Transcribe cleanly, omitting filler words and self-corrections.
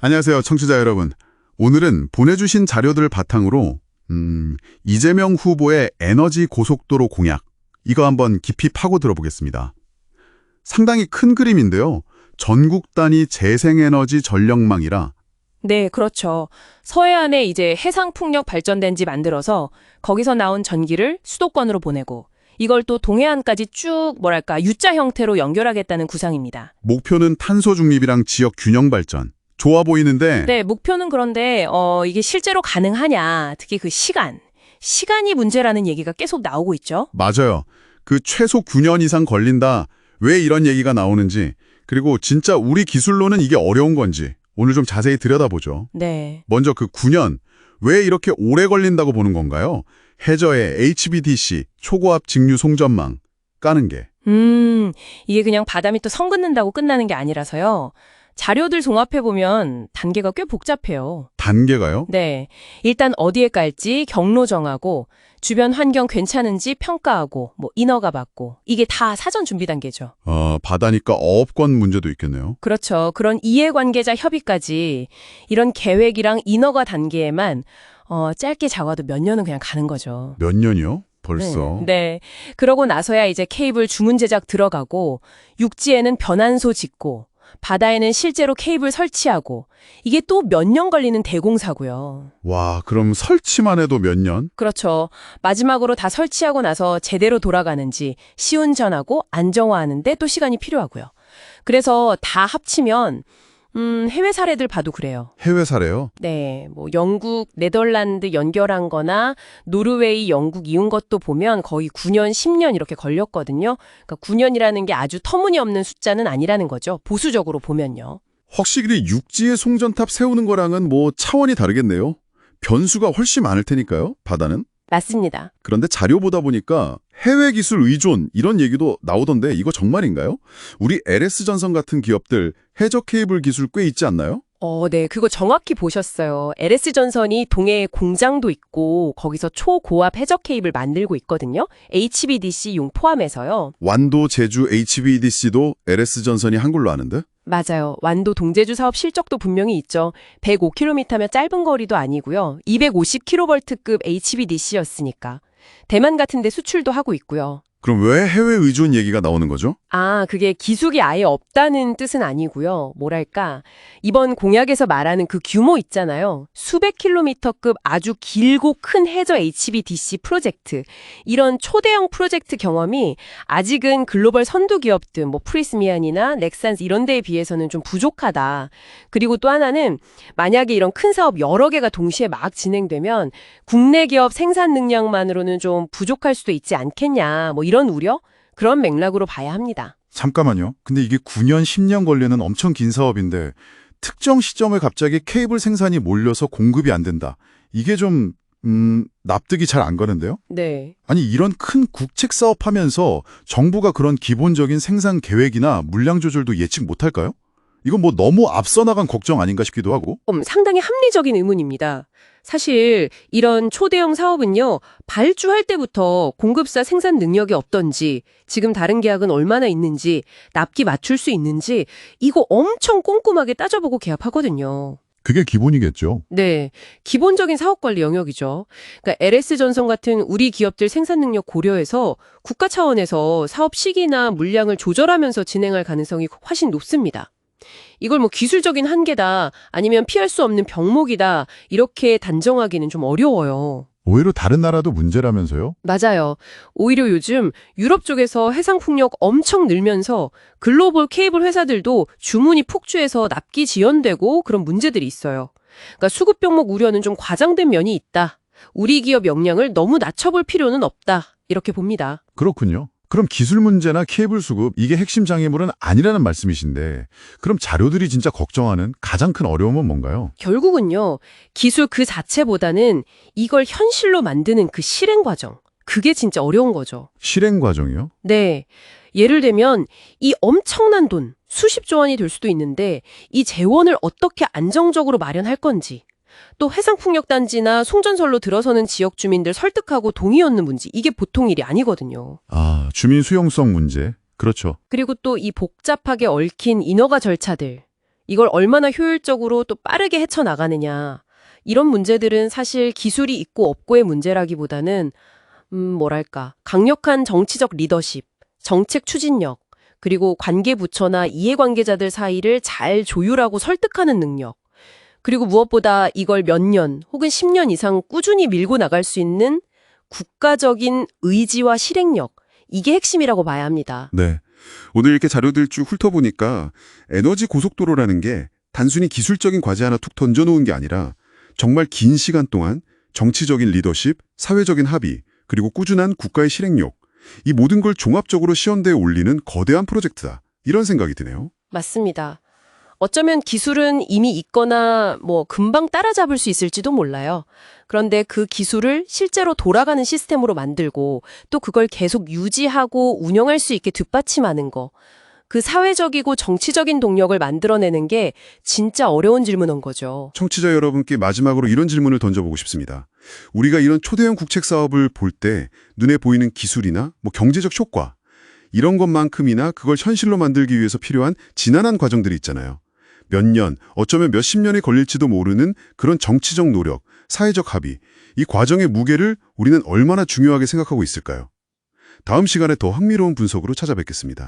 안녕하세요, 청취자 여러분. 오늘은 보내주신 자료들을 바탕으로 이재명 후보의 에너지 고속도로 공약, 이거 한번 깊이 파고 들어보겠습니다. 상당히 큰 그림인데요. 전국 단위 재생에너지 전력망이라. 네, 그렇죠. 서해안에 이제 해상풍력 발전단지 만들어서 거기서 나온 전기를 수도권으로 보내고 이걸 또 동해안까지 쭉 U자 형태로 연결하겠다는 구상입니다. 목표는 탄소 중립이랑 지역 균형 발전. 좋아 보이는데 네, 목표는 그런데 이게 실제로 가능하냐, 특히 그 시간이 문제라는 얘기가 계속 나오고 있죠. 맞아요. 그 최소 9년 이상 걸린다. 왜 이런 얘기가 나오는지, 그리고 진짜 우리 기술로는 이게 어려운 건지 오늘 좀 자세히 들여다보죠. 네. 먼저 그 9년, 왜 이렇게 오래 걸린다고 보는 건가요? 해저에 HVDC, 초고압 직류 송전망 까는 게. 이게 그냥 바다 밑도 선 긋는다고 끝나는 게 아니라서요. 자료들 종합해보면 단계가 꽤 복잡해요. 단계가요? 네. 일단 어디에 깔지 경로 정하고 주변 환경 괜찮은지 평가하고 인허가 받고 이게 다 사전 준비 단계죠. 바다니까 어업권 문제도 있겠네요. 그렇죠. 그런 이해관계자 협의까지 이런 계획이랑 인허가 단계에만 짧게 잡아도 몇 년은 그냥 가는 거죠. 몇 년이요? 벌써. 네. 그러고 나서야 이제 케이블 주문 제작 들어가고 육지에는 변환소 짓고 바다에는 실제로 케이블 설치하고 이게 또 몇 년 걸리는 대공사고요. 와, 그럼 설치만 해도 몇 년? 그렇죠. 마지막으로 다 설치하고 나서 제대로 돌아가는지 시운전하고 안정화하는 데 또 시간이 필요하고요. 그래서 다 합치면 해외 사례들 봐도 그래요. 해외 사례요? 네, 영국, 네덜란드 연결한 거나 노르웨이, 영국 이은 것도 보면 거의 9년, 10년 이렇게 걸렸거든요. 그러니까 9년이라는 게 아주 터무니없는 숫자는 아니라는 거죠. 보수적으로 보면요. 확실히 육지에 송전탑 세우는 거랑은 차원이 다르겠네요. 변수가 훨씬 많을 테니까요, 바다는. 맞습니다. 그런데 자료 보다 보니까 해외 기술 의존 이런 얘기도 나오던데 이거 정말인가요? 우리 LS전선 같은 기업들 해저 케이블 기술 꽤 있지 않나요? 네, 그거 정확히 보셨어요. LS전선이 동해에 공장도 있고 거기서 초고압 해저 케이블 만들고 있거든요. HVDC용 포함해서요. 완도, 제주, HVDC도 LS전선이 한 걸로 아는데? 맞아요. 완도 동제주 사업 실적도 분명히 있죠. 105km면 짧은 거리도 아니고요. 250kV급 HVDC였으니까. 대만 같은 데 수출도 하고 있고요. 그럼 왜 해외 의존 얘기가 나오는 거죠? 그게 기술이 아예 없다는 뜻은 아니고요. 뭐랄까, 이번 공약에서 말하는 그 규모 있잖아요. 수백 킬로미터급 아주 길고 큰 해저 HVDC 프로젝트. 이런 초대형 프로젝트 경험이 아직은 글로벌 선두 기업들, 프리스미안이나 넥산스 이런 데에 비해서는 좀 부족하다. 그리고 또 하나는 만약에 이런 큰 사업 여러 개가 동시에 막 진행되면 국내 기업 생산 능력만으로는 좀 부족할 수도 있지 않겠냐. 이런 우려? 그런 맥락으로 봐야 합니다. 잠깐만요. 근데 이게 9년, 10년 걸리는 엄청 긴 사업인데 특정 시점에 갑자기 케이블 생산이 몰려서 공급이 안 된다. 이게 좀 납득이 잘 안 가는데요? 네. 아니 이런 큰 국책 사업하면서 정부가 그런 기본적인 생산 계획이나 물량 조절도 예측 못할까요? 이건 너무 앞서 나간 걱정 아닌가 싶기도 하고. 상당히 합리적인 의문입니다. 사실 이런 초대형 사업은요, 발주할 때부터 공급사 생산 능력이 어떤지, 지금 다른 계약은 얼마나 있는지, 납기 맞출 수 있는지 이거 엄청 꼼꼼하게 따져보고 계약하거든요. 그게 기본이겠죠. 네, 기본적인 사업관리 영역이죠. 그러니까 LS전선 같은 우리 기업들 생산 능력 고려해서 국가 차원에서 사업 시기나 물량을 조절하면서 진행할 가능성이 훨씬 높습니다. 이걸 기술적인 한계다, 아니면 피할 수 없는 병목이다, 이렇게 단정하기는 좀 어려워요. 오히려 다른 나라도 문제라면서요? 맞아요. 오히려 요즘 유럽 쪽에서 해상풍력 엄청 늘면서 글로벌 케이블 회사들도 주문이 폭주해서 납기 지연되고 그런 문제들이 있어요. 그러니까 수급 병목 우려는 좀 과장된 면이 있다. 우리 기업 역량을 너무 낮춰볼 필요는 없다. 이렇게 봅니다. 그렇군요. 그럼 기술 문제나 케이블 수급 이게 핵심 장애물은 아니라는 말씀이신데 그럼 자료들이 진짜 걱정하는 가장 큰 어려움은 뭔가요? 결국은요, 기술 그 자체보다는 이걸 현실로 만드는 그 실행 과정. 그게 진짜 어려운 거죠. 실행 과정이요? 네. 예를 들면 이 엄청난 돈, 수십조 원이 될 수도 있는데 이 재원을 어떻게 안정적으로 마련할 건지, 또 해상풍력단지나 송전설로 들어서는 지역 주민들 설득하고 동의 얻는 문제, 이게 보통 일이 아니거든요. 주민 수용성 문제. 그렇죠. 그리고 또 이 복잡하게 얽힌 인허가 절차들, 이걸 얼마나 효율적으로 또 빠르게 헤쳐나가느냐. 이런 문제들은 사실 기술이 있고 없고의 문제라기보다는 뭐랄까, 강력한 정치적 리더십, 정책 추진력, 그리고 관계부처나 이해관계자들 사이를 잘 조율하고 설득하는 능력, 그리고 무엇보다 이걸 몇 년 혹은 10년 이상 꾸준히 밀고 나갈 수 있는 국가적인 의지와 실행력, 이게 핵심이라고 봐야 합니다. 네. 오늘 이렇게 자료들 쭉 훑어보니까 에너지 고속도로라는 게 단순히 기술적인 과제 하나 툭 던져놓은 게 아니라 정말 긴 시간 동안 정치적인 리더십, 사회적인 합의, 그리고 꾸준한 국가의 실행력, 이 모든 걸 종합적으로 시험대에 올리는 거대한 프로젝트다. 이런 생각이 드네요. 맞습니다. 어쩌면 기술은 이미 있거나 금방 따라잡을 수 있을지도 몰라요. 그런데 그 기술을 실제로 돌아가는 시스템으로 만들고 또 그걸 계속 유지하고 운영할 수 있게 뒷받침하는 거. 그 사회적이고 정치적인 동력을 만들어내는 게 진짜 어려운 질문인 거죠. 청취자 여러분께 마지막으로 이런 질문을 던져보고 싶습니다. 우리가 이런 초대형 국책 사업을 볼 때 눈에 보이는 기술이나 경제적 효과, 이런 것만큼이나 그걸 현실로 만들기 위해서 필요한 지난한 과정들이 있잖아요. 몇 년, 어쩌면 몇십 년이 걸릴지도 모르는 그런 정치적 노력, 사회적 합의, 이 과정의 무게를 우리는 얼마나 중요하게 생각하고 있을까요? 다음 시간에 더 흥미로운 분석으로 찾아뵙겠습니다.